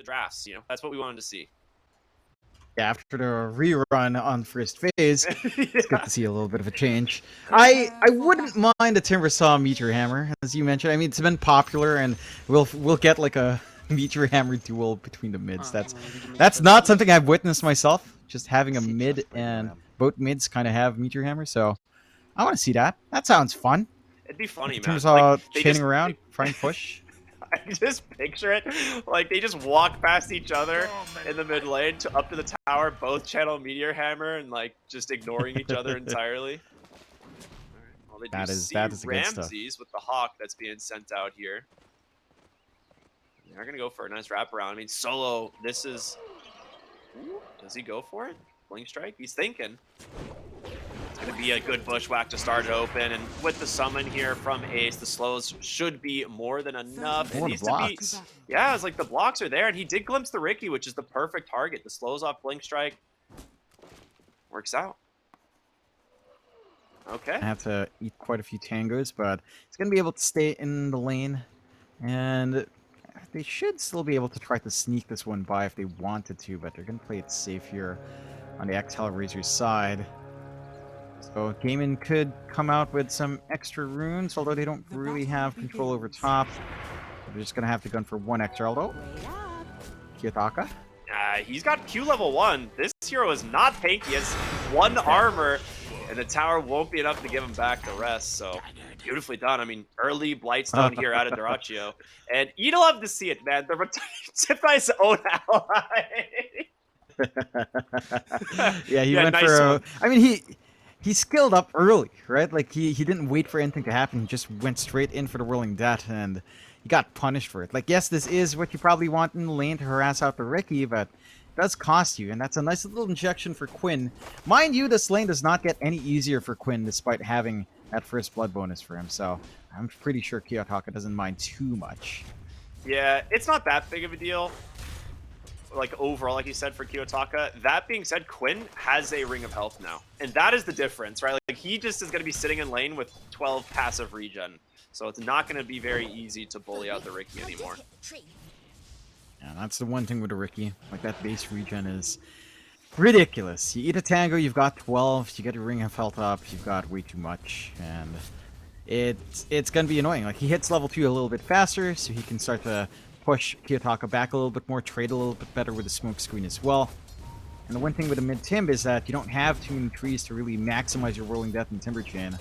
drafts. That's what we wanted to see. Yeah, after the rerun on first phase, it's good Yeah. to see a little bit of a change. I wouldn't mind a Timbersaw Meteor Hammer, as you mentioned. I mean, it's been popular, and we'll get like a Meteor Hammer duel between the mids. That's not something I've witnessed myself. Just having a mid and both mids kind of have Meteor Hammer, so I want to see that. That sounds fun. It'd be funny, Like man. Timbersaw They chaining just around, trying to push. I just picture it like they just walk past each other in the mid lane up to the tower, both channel Meteor Hammer and like just ignoring each other entirely. All right. Well, they do see That is the good stuff. Ramses with the Hawk that's being sent out here. They're gonna go for a nice wraparound. I mean, solo. This is. Does he go for it? Blink strike. He's thinking. It's going to be a good bushwhack to start it open, and with the summon here from Ace, the slows should be more than enough. It needs to be, yeah, it's like the blocks are there, and he did glimpse the Ricky, which is the perfect target. The slows off Blink Strike. Works out. Okay. I have to eat quite a few tangos, but he's going to be able to stay in the lane, and they should still be able to try to sneak this one by if they wanted to, but they're going to play it safe here on the ex-Hellraisers side. So Gaiman could come out with some extra runes, although they don't really have control over top. They're just going to have to gun for one extra, although Kiyotaka. He's got Q level 1. This hero is not tanky. He has 1 armor, and the tower won't be enough to give him back the rest. So beautifully done. I mean, early Blightstone here out of Dyrachyo. And you'd love to see it, man. The Tipai's own ally. Yeah, he went nice for one. I mean, he skilled up early, right? Like, he didn't wait for anything to happen. He just went straight in for the Whirling Death, and he got punished for it. Like, yes, this is what you probably want in the lane to harass out the Ricky, but it does cost you, and that's a nice little injection for Quinn. Mind you, this lane does not get any easier for Quinn, despite having that first blood bonus for him, so I'm pretty sure Kiyotaka doesn't mind too much. Yeah, it's not that big of a deal. Like overall, like you said, for Kiyotaka. That being said, Quinn has a Ring of Health now, and that is the difference, right? Like he just is going to be sitting in lane with 12 passive regen, so it's not going to be very easy to bully out the Ricky anymore. Yeah, that's the one thing with the Ricky. Like, that base regen is ridiculous. You eat a Tango, you've got 12. You get your Ring of Health up, you've got way too much, and it's going to be annoying. Like, he hits level 2 a little bit faster, so he can start to push Kiyotaka back a little bit more, trade a little bit better with the smoke screen as well. And the one thing with the mid-Timb is that you don't have too many trees to really maximize your Whirling Death and Timber Chain.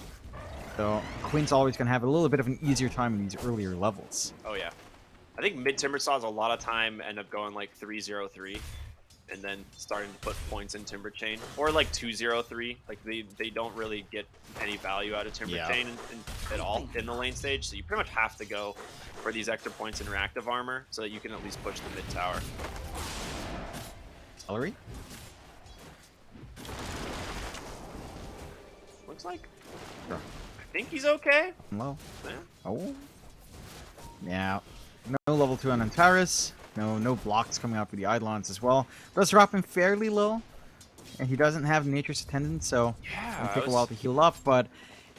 So Quinn's always going to have a little bit of an easier time in these earlier levels. Oh yeah. I think mid-Timber Saws a lot of time end up going like 3-0-3 and then starting to put points in Timber Chain. Or like 2-0-3. Like they don't really get any value out of Timber Chain at all in the lane stage. So you pretty much have to go for these extra points in reactive armor so that you can at least push the mid tower. Celery? Looks like. Sure. I think he's okay. Low. Yeah. Oh. Yeah. No level 2 on Antares. No blocks coming out for the Eidolons as well. Does drop him fairly low. And he doesn't have Nature's Attendant, so yeah, it'll take a while to heal up, but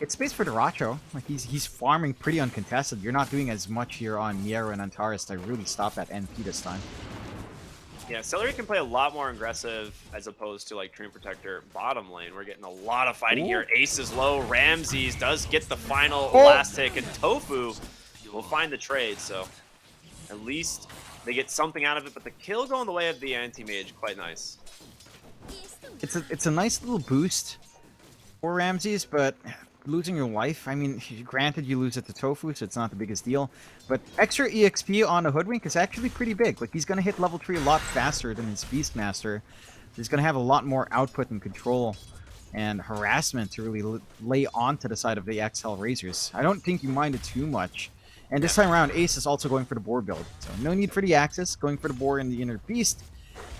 it's space for Dyrachyo. Like, he's farming pretty uncontested. You're not doing as much here on Miero and Antares to really stop that NP this time. Yeah, Celery can play a lot more aggressive as opposed to like Dream Protector bottom lane. We're getting a lot of fighting here. Ace is low. Ramses does get the final last hit, and Tofu will find the trade, so at least they get something out of it, but the kill going the way of the anti-mage, quite nice. It's a nice little boost for Ramses, but losing your life, I mean, granted you lose it to Tofu, so it's not the biggest deal, but extra EXP on a Hoodwink is actually pretty big. Like, he's going to hit level 3 a lot faster than his Beastmaster. He's going to have a lot more output and control and harassment to really lay onto the side of the ex-Hellraisers. I don't think you mind it too much. And this time around, Ace is also going for the boar build. So no need for the Axis, going for the boar in the inner beast.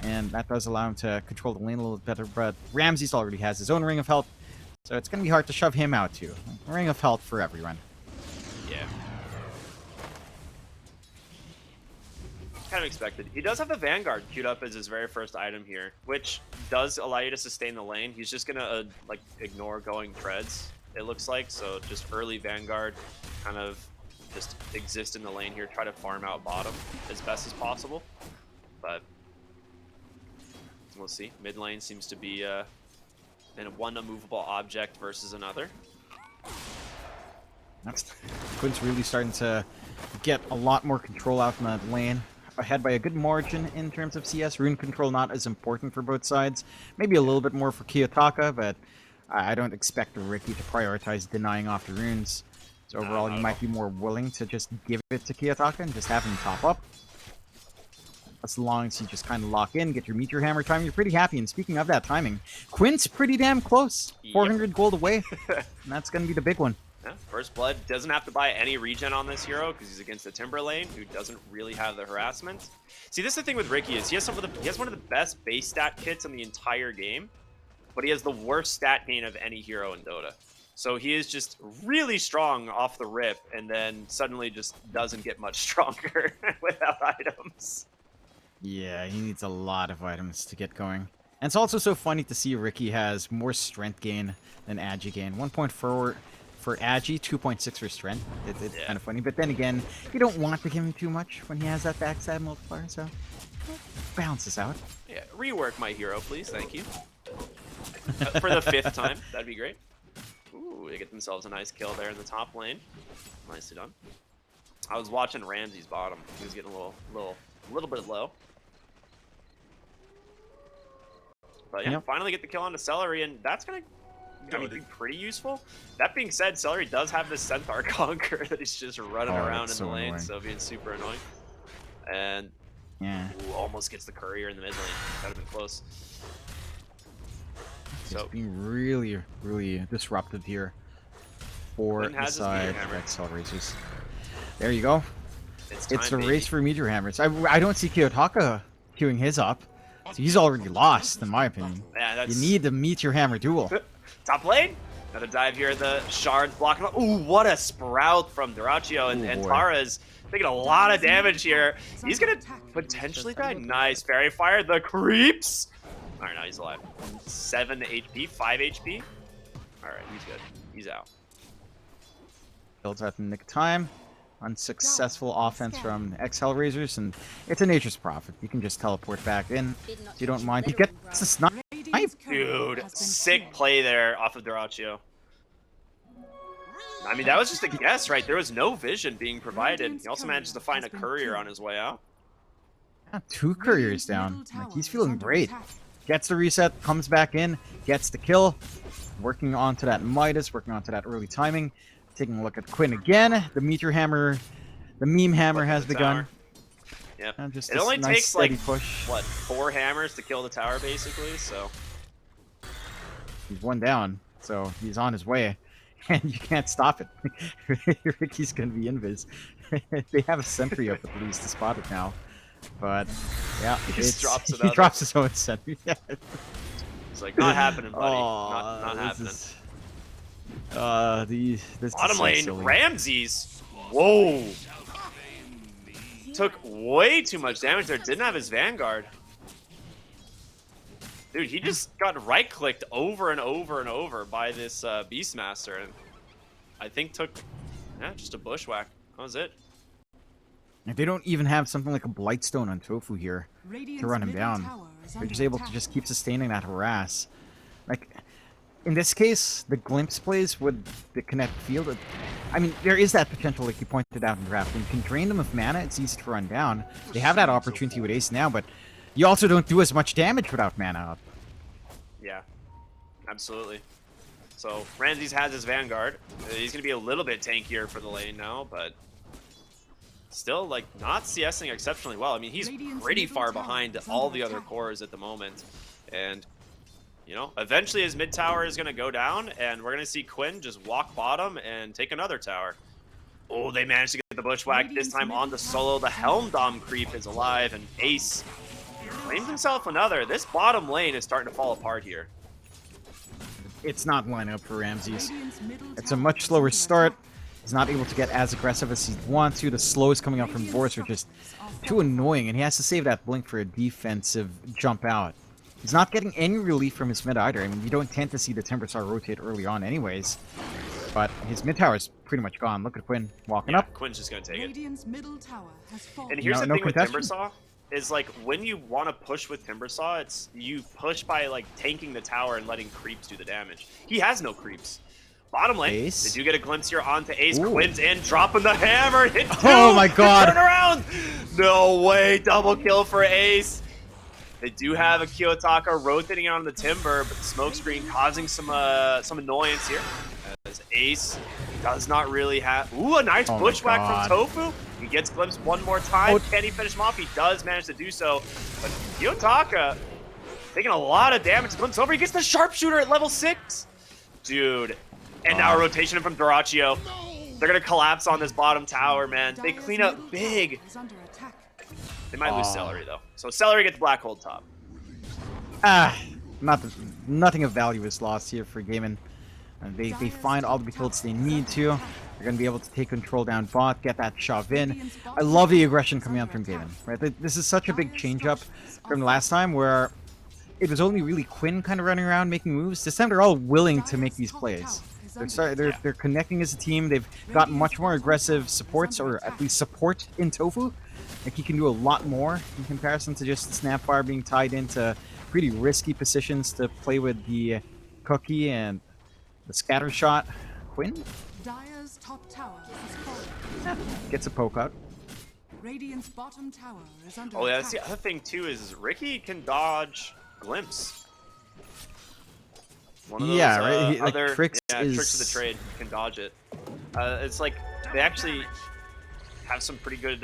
And that does allow him to control the lane a little better. But Ramses already has his own Ring of Health, so it's going to be hard to shove him out too. Ring of Health for everyone. Yeah. Kind of expected. He does have the Vanguard queued up as his very first item here, which does allow you to sustain the lane. He's just going to like ignore going treads, it looks like. So just early Vanguard, kind of just exist in the lane here, try to farm out bottom as best as possible. but we'll see. Mid lane seems to be in one immovable object versus another. Quinn's really starting to get a lot more control out in that lane. Ahead by a good margin in terms of CS. Rune control not as important for both sides. Maybe a little bit more for Kiyotaka, but I don't expect Ricky to prioritize denying off the runes. So overall, you might be more willing to just give it to Kiyotaka and just have him top up. As long as you just kind of lock in, get your Meteor Hammer time, you're pretty happy. And speaking of that timing, Quinn's pretty damn close. 400 gold away. And that's going to be the big one. Yeah, First Blood doesn't have to buy any regen on this hero because he's against the Timber lane, who doesn't really have the harassment. See, this is the thing with Ricky is he has one of the best base stat kits in the entire game, but he has the worst stat gain of any hero in Dota. So he is just really strong off the rip, and then suddenly just doesn't get much stronger without items. Yeah, he needs a lot of items to get going. And it's also so funny to see Ricky has more strength gain than Agi gain. 1.4 for Agi, 2.6 for strength. It's kind of funny. But then again, you don't want to give him too much when he has that backstab multiplier, so it balances out. Yeah, rework my hero, please. Thank you. For the 5th time. That'd be great. Ooh, they get themselves a nice kill there in the top lane. Nicely done. I was watching Ramsey's bottom. He was getting a little bit low. But yeah, finally get the kill on the Celery, and that's gonna be pretty useful. That being said, Celery does have this Centaur Conquer that he's just running around in the lane, annoying. so being super annoying. And yeah, almost gets the courier in the mid lane. That'd have been close. It's being really, really disruptive here for the side of ex-Hellraisers. There you go. It's a race for Meteor Hammers. I don't see Kiyotaka queuing his up. So he's already lost, in my opinion. Yeah, you need the Meteor Hammer duel. Top lane. Another dive here. The shards blocking. Ooh, what a sprout from Duraccio, and Tara's taking a lot of damage here. He's gonna potentially die. Nice fairy fire. The creeps. All right, now he's alive. 7 HP, 5 HP. All right, he's good. He's out. Builds out in the nick of time. Unsuccessful offense from ex-Hellraisers, and it's a nature's prophet. You can just teleport back in if you don't mind. He gets the snipe. Dude, sick play there off of Duraccio. I mean, that was just a guess, right? There was no vision being provided. He also managed to find a courier on his way out. Yeah, 2 couriers down. Like, he's feeling great. Gets the reset, comes back in, gets the kill. Working onto that Midas, working onto that early timing. Taking a look at Quinn again. The Meteor Hammer, the meme hammer has begun. Yep. Just it only nice, takes like push. What, 4 hammers to kill the tower, basically. So he's 1 down, so he's on his way, and you can't stop it. Ricky's gonna be invis. They have a sentry up at least to spot it now, but yeah, he just drops it. He drops his own sentry. It's like, not happening, buddy. Not happening. This bottom lane, silly. Ramses. Whoa. Took way too much damage there. Didn't have his Vanguard. Dude, he just got right-clicked over and over and over by this Beastmaster, and I think took just a bushwhack. That was it. If they don't even have something like a Blightstone on Tofu here to run him down, they're just able to just keep sustaining that harass. Like, in this case, the glimpse plays with the Kinetic Field. I mean, there is that potential, like you pointed out in draft. When you can drain them of mana, it's easy to run down. They have that opportunity with Ace now, but you also don't do as much damage without mana up. Yeah, absolutely. So, Ramses has his Vanguard. He's going to be a little bit tankier for the lane now, but still, like, not CSing exceptionally well. I mean, he's pretty far behind all the other cores at the moment. And you know, eventually his mid tower is going to go down, and we're going to see Quinn just walk bottom and take another tower. Oh, they managed to get the bushwhack this time on the solo. The Helm Dom creep is alive, and Ace claims himself another. This bottom lane is starting to fall apart here. It's not lining up for Ramses. It's a much slower start. He's not able to get as aggressive as he wants to. The slows coming out from Boris are just too annoying, and he has to save that blink for a defensive jump out. He's not getting any relief from his mid either. I mean, you don't tend to see the Timberstar rotate early on anyways. But his mid tower is pretty much gone. Look at Quinn walking up. Quinn's just going to take it. Middle tower has fallen. And here's the thing with Timbersaw. is like when you want to push with Timbersaw, it's you push by like tanking the tower and letting creeps do the damage. He has no creeps. Bottom lane, Ace. they do get a glimpse here onto Ace. Ooh. Quinn's in, dropping the hammer. Hit two. Oh my god. Turn around. No way. Double kill for Ace. They do have a Kiyotaka rotating on the Timber, but the smoke screen causing some annoyance here. As Ace does not really have... Ooh, a nice bushwhack from Tofu. He gets glimpsed one more time. Can he finish him off? He does manage to do so. But Kiyotaka taking a lot of damage. Glimpse over. He gets the sharpshooter at level 6. Dude. And now a rotation from Doraccio. They're going to collapse on this bottom tower, man. They clean up big. They might lose Celery, though. So Celery gets Black Hole top. Nothing of value is lost here for Gaiman. They find all the kills they need to. They're going to be able to take control down bot, get that shove in. I love the aggression coming out from Gaiman. Right? This is such a big change up from last time where it was only really Quinn kind of running around making moves. This time they're all willing to make these plays. They're connecting as a team. They've got much more aggressive supports, or at least support in Tofu. Like, he can do a lot more in comparison to just Snapfire being tied into pretty risky positions to play with the Cookie and the scatter shot. Quinn Dire's top tower is falling. gets a poke out. Radiant's bottom tower is under Oh yeah, attack. that's the other thing too, is Ricky can dodge Glimpse. One of those, right? other tricks tricks of the trade can dodge it. It's like they actually have some pretty good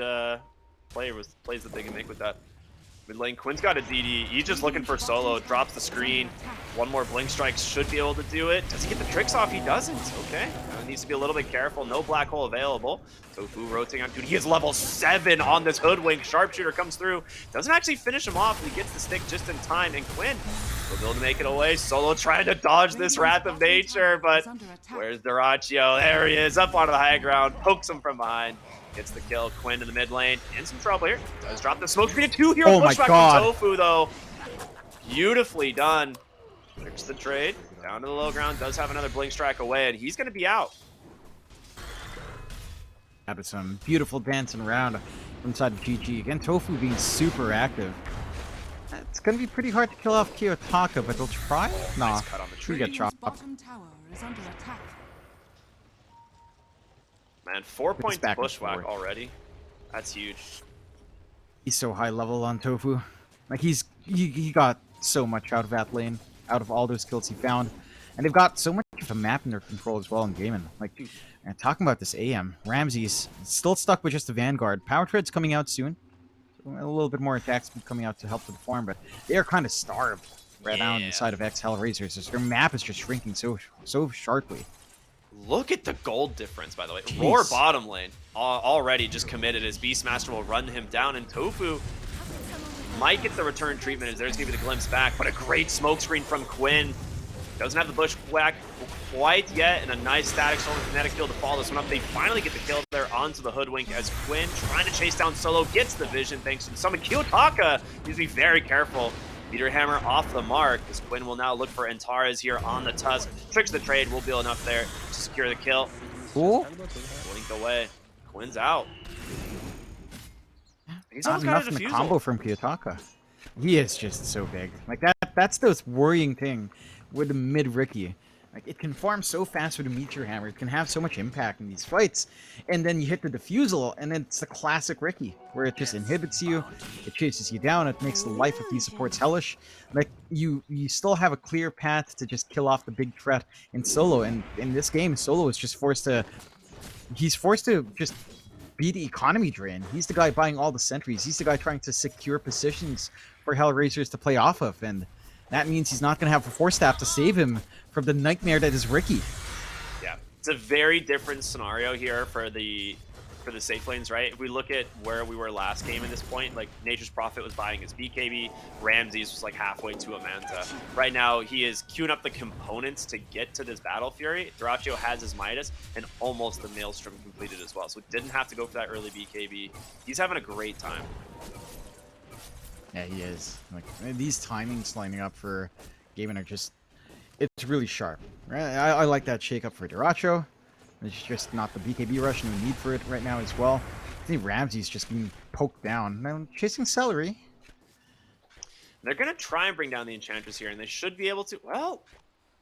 plays that they can make with that. Mid lane, Quinn's got a DD. He's just looking for solo. Drops the screen. One more Blink Strike should be able to do it. Does he get the tricks off? He doesn't. Okay. Needs to be a little bit careful. No Black Hole available. Tofu rotating on. Dude, he is level 7 on this Hoodwink. Sharpshooter comes through. Doesn't actually finish him off. He gets the stick just in time. And Quinn will be able to make it away. Solo trying to dodge this Wrath of Nature. But where's Doraccio? There he is. Up onto the high ground. Pokes him from behind. Gets the kill. Quinn in the mid lane. In some trouble here. Does drop the smoke screen. 2 hero pushback from Tofu, though. Beautifully done. Tricks the trade. Down to the low ground. Does have another Blink Strike away, and he's going to be out. Out some beautiful dancing around inside of GG. Again, Tofu being super active. It's going to be pretty hard to kill off Kiyotaka, but they'll try? Nah, Nice cut on the he tree. get chopped. Bottom tower is under attack. Man, 4 points back and bushwhack forth. already. That's huge. He's so high level on Tofu. Like, he got so much out of that lane, out of all those kills he found. And they've got so much of the map in their control as well in gaming. Like, and talking about this AM, Ramsey's still stuck with just the Vanguard. Power Tread's coming out soon. So a little bit more attack speed coming out to help with the farm, but they are kind of starved right now inside of ex-Hellraisers. Their map is just shrinking so sharply. Look at the gold difference, by the way. Jeez. Roar bottom lane already just committed as Beastmaster will run him down, and Tofu might get the return treatment as there's going to be the glimpse back, but a great smoke screen from Quinn. Doesn't have the bushwhack quite yet, and a nice static solar kinetic kill to follow this one up. They finally get the kill there onto the Hoodwink as Quinn, trying to chase down Solo, gets the vision thanks to the summon. Kiyotaka needs to be very careful. Meteor Hammer off the mark, as Quinn will now look for Antares here on the Tusk. Tricks the trade, will be enough there to secure the kill. Cool. Blink away. Quinn's out. He's Not almost got enough a in the defusal. combo from Kiyotaka. He is just so big. Like, that's the worrying thing with the mid Ricky. Like, it can farm so fast with a Meteor Hammer. It can have so much impact in these fights. And then you hit the defusal, and then it's the classic Ricky, where it just inhibits you, it chases you down, it makes the life of these supports hellish. Like, you still have a clear path to just kill off the big threat in solo, and in this game, Solo is just forced to just be the economy drain. He's the guy buying all the sentries. He's the guy trying to secure positions for Hellraisers to play off of, and that means he's not going to have a Force Staff to save him from the nightmare that is Ricky. Yeah, it's a very different scenario here for the safe lanes, right? If we look at where we were last game at this point, like Nature's Prophet was buying his BKB, Ramses was like halfway to a Manta. Right now, he is queuing up the components to get to this Battle Fury. Doraccio has his Midas and almost the Maelstrom completed as well, so didn't have to go for that early BKB. He's having a great time. Yeah, he is. Like, these timings lining up for gaming are just, it's really sharp. Right? I like that shake up for Doraccio. It's just not the BKB rush and we need for it right now as well. see Ramsey's just being poked down. Now chasing Celery. They're going to try and bring down the Enchantress here, and they should be able to. Well,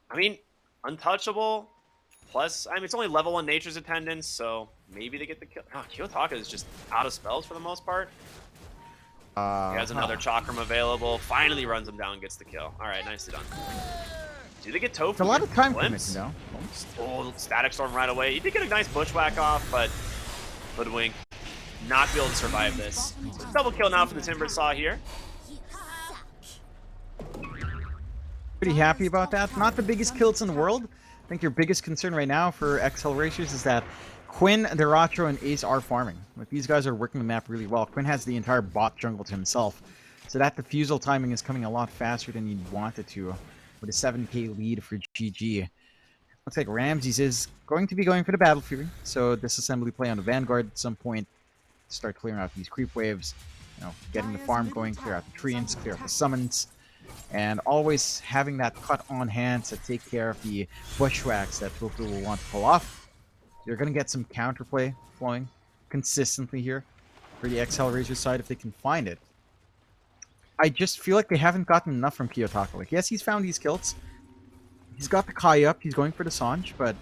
I mean, untouchable. Plus, I mean, it's only level 1 Nature's Attendance, so maybe they get the kill. Oh, Kiyotaka is just out of spells for the most part. He has another Chakram available. Finally runs him down and gets the kill. All right, nicely done. Do they get Tofu? It's a lot of time Glimpse? committed, though. Oh, Static Storm right away. He did get a nice Bushwhack off, but Hoodwink not be able to survive this. Double kill now for the Timbersaw here. Pretty happy about that. Not the biggest kills in the world. I think your biggest concern right now for ex-Hellraisers is that Quinn, Deracho, and Ace are farming. Like, these guys are working the map really well. Quinn has the entire bot jungle to himself. So that defusal timing is coming a lot faster than you'd want it to, with a 7k lead for GG. Looks like Ramses is going to be going for the Battle Fury. So disassembly play on the Vanguard at some point. Start clearing out these creep waves. You know, getting the farm going, clear out the treants, clear out the summons. And always having that cut on hand to take care of the bushwhacks that Tofu will want to pull off. You're going to get some counterplay flowing consistently here for the ex-Hellraiser side if they can find it. I just feel like they haven't gotten enough from Kiyotaka. Like, yes, he's found these kills. He's got the Kai up, he's going for the Sanj, but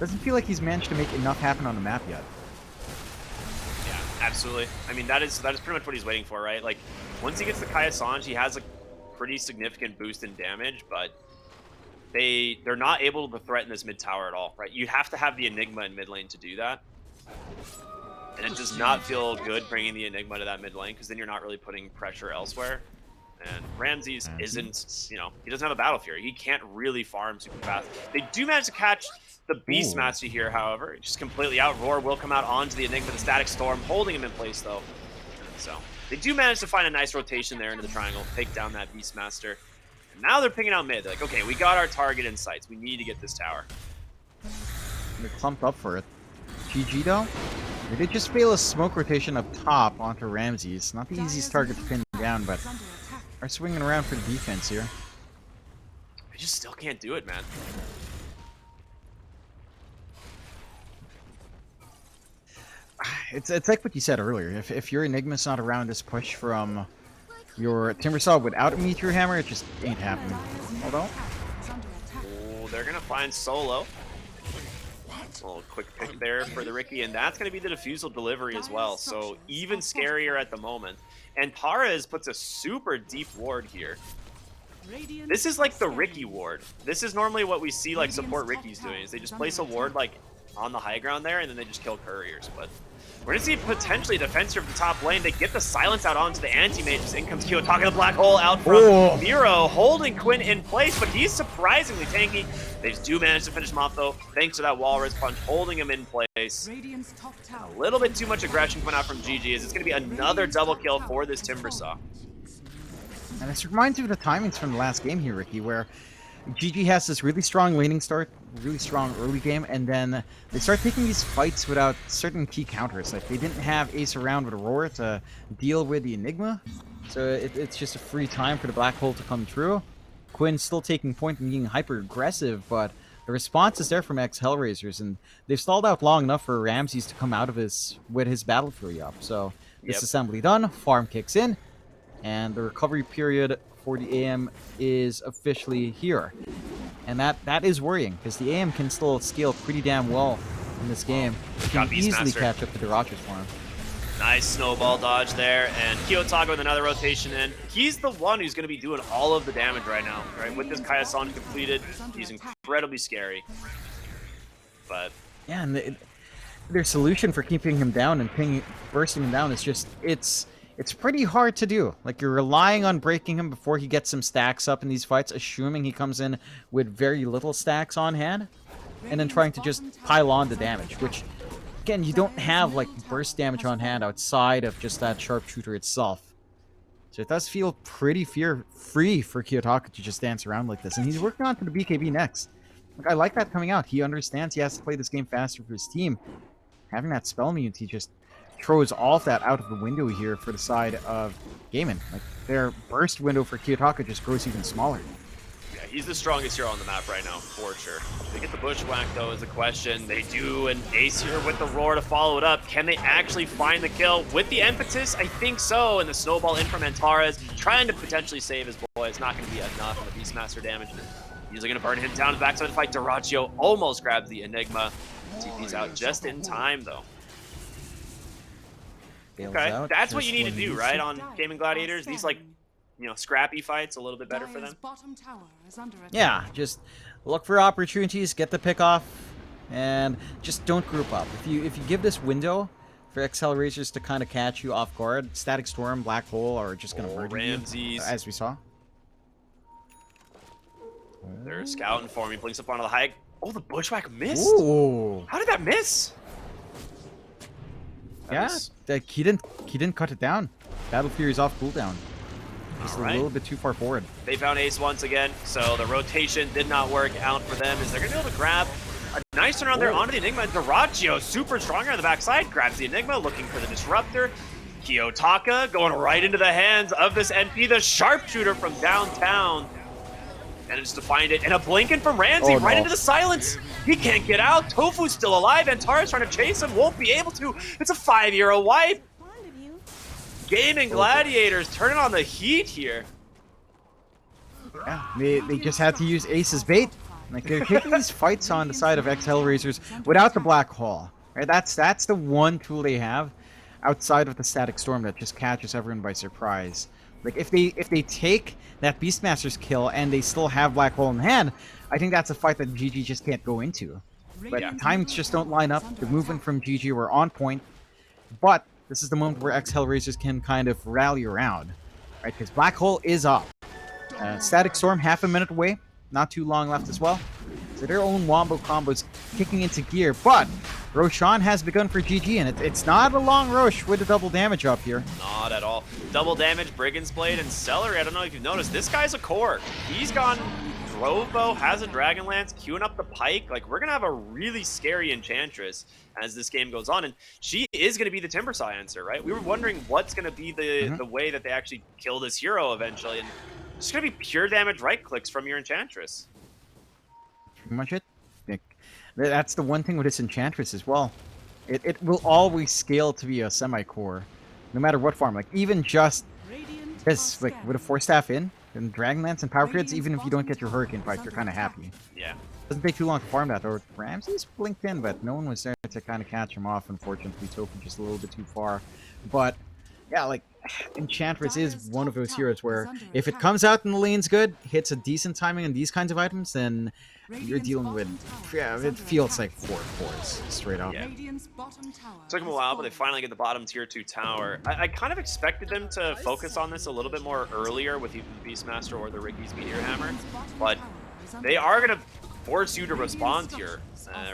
doesn't feel like he's managed to make enough happen on the map yet. Yeah, absolutely. I mean, that is pretty much what he's waiting for, right? Like, once he gets the Kaya Sanj, he has a pretty significant boost in damage, but they're not able to threaten this mid tower at all, right? You have to have the Enigma in mid lane to do that. And it does not feel good bringing the Enigma to that mid lane, because then you're not really putting pressure elsewhere. And Ramses isn't, you know, he doesn't have a Battle Fury. He can't really farm super fast. They do manage to catch the Beastmaster here, however. Just completely out. Roar will come out onto the Enigma, the Static Storm, holding him in place, though. So they do manage to find a nice rotation there into the triangle, take down that Beastmaster. And now they're picking out mid. They're like, okay, we got our target in sights. We need to get this tower. They're clumped up for it. GG, though? They did just fail a smoke rotation up top onto Ramses. Not the easiest target to pin down, but are swinging around for the defense here. I just still can't do it, man. It's like what you said earlier. If your Enigma's not around this push from your Timbersaw without a Meteor Hammer, it just ain't happening. Hold on. Oh, they're going to find Solo. A little quick pick there for the Ricky, and that's going to be the defusal delivery as well. So even scarier at the moment. And Parez puts a super deep ward here. This is like the Ricky ward. This is normally what we see like support Ricky's doing, is they just place a ward like on the high ground there, and then they just kill couriers. But we're going to see potentially a defender of the top lane. They get the silence out onto the anti-mages. In comes Kiyotaka, the black hole out from Miro, holding Quinn in place, but he's surprisingly tanky. They just do manage to finish him off, though, thanks to that Walrus Punch, holding him in place. A little bit too much aggression coming out from GG, as it's going to be another double kill for this Timbersaw. And this reminds me of the timings from the last game here, Ricky, where GG has this really strong laning start, really strong early game, and then they start taking these fights without certain key counters. Like, they didn't have Ace around with Aurora to deal with the Enigma, so it's just a free time for the Black Hole to come through. Quinn's still taking point and being hyper-aggressive, but the response is there from ex-Hellraisers, and they've stalled out long enough for Ramses to come out of with his Battle Fury up. So, disassembly done, farm kicks in, and the recovery period for the AM is officially here. And that is worrying, because the AM can still scale pretty damn well in this game. It can easily catch up to Deracho's farm. Nice snowball dodge there, and Kiyotaka with another rotation in. He's the one who's going to be doing all of the damage right now, right? With this Kayasan completed, he's incredibly scary. But yeah, and their solution for keeping him down and bursting him down is just, it's pretty hard to do. Like, you're relying on breaking him before he gets some stacks up in these fights, assuming he comes in with very little stacks on hand, and then trying to just pile on the damage, which, again, you don't have, like, burst damage on hand outside of just that sharpshooter itself. So it does feel pretty fear-free for Kiyotaka to just dance around like this, and he's working on to the BKB next. Like, I like that coming out. He understands he has to play this game faster for his team. Having that spell immunity just throws all of that out of the window here for the side of Gaiman. Like, their burst window for Kiyotaka just grows even smaller. Yeah, He's the strongest hero on the map right now, for sure. They get the bushwhack, though, is the question. They do an ace here with the roar to follow it up. Can they actually find the kill with the impetus? I think so. And the snowball in from Antares, trying to potentially save his boy. It's not going to be enough on the Beastmaster damage. Usually going to burn him down to the backside of the fight. Dyrachyo almost grabs the Enigma. TP's out just in time, though. Okay, that's what you need to do, right, on Gaming Gladiators? These, like, you know, scrappy fights, a little bit better for them. Yeah, just look for opportunities, get the pick off, and just don't group up. If you give this window for ex-Hellraisers to kind of catch you off guard, Static Storm, Black Hole are just going to murder you, as we saw. They're scouting for me, blinks up onto the high. Oh, the bushwhack missed. Ooh. How did that miss? Yeah, he didn't cut it down. Battle Fury's off cooldown. Just a little bit too far forward. They found Ace once again, so the rotation did not work out for them. Is they're gonna be able to grab a nice turnaround there onto the Enigma. Dyrachyo, super stronger on the backside, grabs the Enigma, looking for the disruptor. Kiyotaka going right into the hands of this NP, the sharpshooter from downtown. Manages to find it, and a blinking from Ramsey right into the silence. He can't get out. Tofu's still alive. Antares trying to chase him, won't be able to. It's a 5-0 wipe. Gaming Gladiators turning on the heat here. Yeah, they just had to use Ace's bait. Like, they're taking these fights on the side of ex-Hellraisers without the Black Hole. Right? That's the one tool they have outside of the Static Storm that just catches everyone by surprise. Like, if they take that Beastmaster's kill and they still have Black Hole in hand, I think that's a fight that GG just can't go into. But times just don't line up. The movement from GG were on point. But this is the moment where ex-Hellraisers can kind of rally around. Right? Because Black Hole is up. Static Storm, half a minute away. Not too long left as well. So their own wombo combos kicking into gear. But Roshan has begun for GG, and it's not a long Rosh with the double damage up here. Not at all. Double damage, Brigand's Blade, and Celery. I don't know if you've noticed, this guy's a core. He's gone Drovo, has a Dragonlance, queuing up the Pike. Like, we're going to have a really scary Enchantress as this game goes on, and she is going to be the Timber Sciencer, right? We were wondering what's going to be the way that they actually kill this hero eventually, and it's going to be pure damage right-clicks from your Enchantress. Pretty much it. That's the one thing with this Enchantress as well. It will always scale to be a semi-core, no matter what farm. Like, even just this, like, with a 4-staff in, and Dragonlance and Power Grids, even if you don't get your Hurricane fight, you're kind of happy. Yeah. Doesn't take too long to farm that, though. Ramsey's blinked in, but no one was there to kind of catch him off, unfortunately. Tofu just a little bit too far. But, yeah, like, Enchantress is one of those heroes where if it comes out and the lane's good, hits a decent timing on these kinds of items, then you're dealing with, yeah, it feels like 4 cores, straight up. Yeah. Took them a while, but they finally get the bottom tier 2 tower. I kind of expected them to focus on this a little bit more earlier with either the Beastmaster or the Ricky's Meteor Hammer, but they are going to force you to respond here,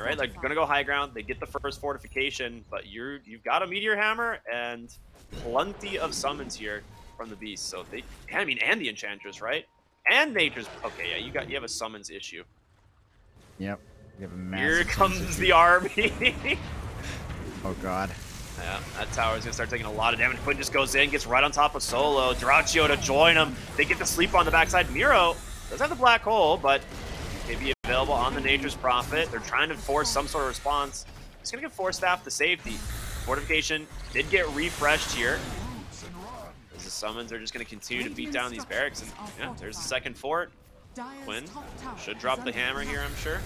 right? Like, you're going to go high ground, they get the first fortification, but you've got a Meteor Hammer and plenty of summons here from the Beast, so they, I mean, and the Enchantress, right? And Nature's, okay, yeah, you have a summons issue. Yep. You have a massive Here comes the army. Oh god. Yeah, that tower's gonna start taking a lot of damage. Quinn just goes in, gets right on top of Solo. Dyrachyo to join him. They get to sleep on the backside. Miro does have the Black Hole, but may be available on the Nature's Prophet. They're trying to force some sort of response. He's gonna get 4-staff to safety. Fortification did get refreshed here. As the summons are just gonna continue to beat down these barracks. And yeah, there's the second fort. Quinn should drop the hammer here, I'm sure.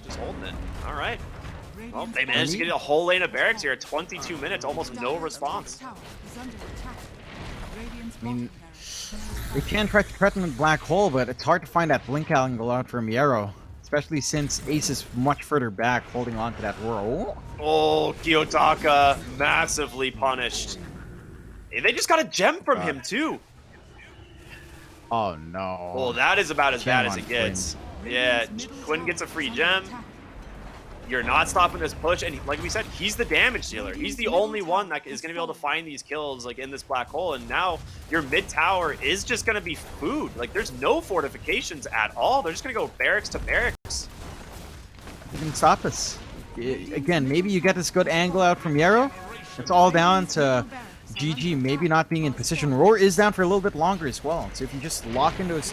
Just holding it. All right. Well, they managed to get a whole lane of barracks here at 22 minutes, almost no response. I mean, they can try to threaten with Black Hole, but it's hard to find that blink angle out from Yarrow, especially since Ace is much further back, holding on to that roar. Oh, Kiyotaka massively punished. Hey, they just got a gem from him, too. Oh, no. Oh, that is about as bad as it gets. Yeah, Quinn gets a free gem. You're not stopping this push, and like we said, he's the damage dealer. He's the only one that is going to be able to find these kills like in this Black Hole, and now your mid tower is just going to be food. Like, there's no fortifications at all. They're just going to go barracks to barracks. You can stop us. Again, maybe you get this good angle out from Yarrow. It's all down to GG maybe not being in position. Roar is down for a little bit longer as well. So if you just lock into his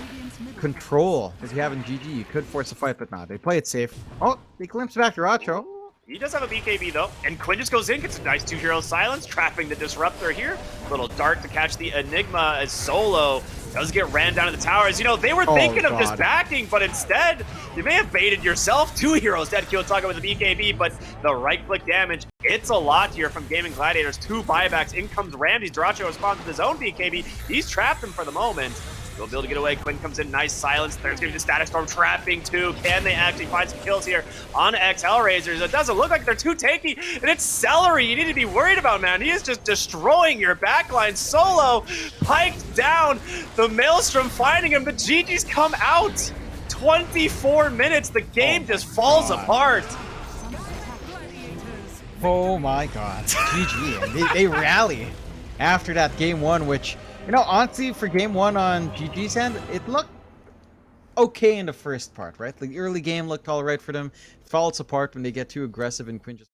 control, as you have in GG, you could force a fight, but not. They play it safe. Oh, they glimpse back to Racho. He does have a BKB though, and Quinn just goes in, gets a nice 2-hero silence, trapping the Disruptor here. Little dart to catch the Enigma as Solo does get ran down to the towers. You know, they were thinking of just backing, but instead, you may have baited yourself. 2 heroes dead. Kiyotaka with the BKB, but the right-click damage, it's a lot here from Gaming Gladiators. 2 buybacks. In comes Ramsey. Duracho responds with his own BKB. He's trapped him for the moment. He'll be able to get away. Quinn comes in, nice silence. There's going to be the Static Storm trapping too. Can they actually find some kills here on ex-Hellraisers? It doesn't look like they're too tanky, and it's Celery you need to be worried about, man. He is just destroying your backline. Solo piked down. The Maelstrom finding him. The GG's come out. 24 minutes. The game just falls apart. Oh my god. GG. And they rally after that game 1, which, you know, honestly, for game 1 on GG's end, it looked okay in the first part, right? The early game looked all right for them. Falls apart when they get too aggressive and Quinn just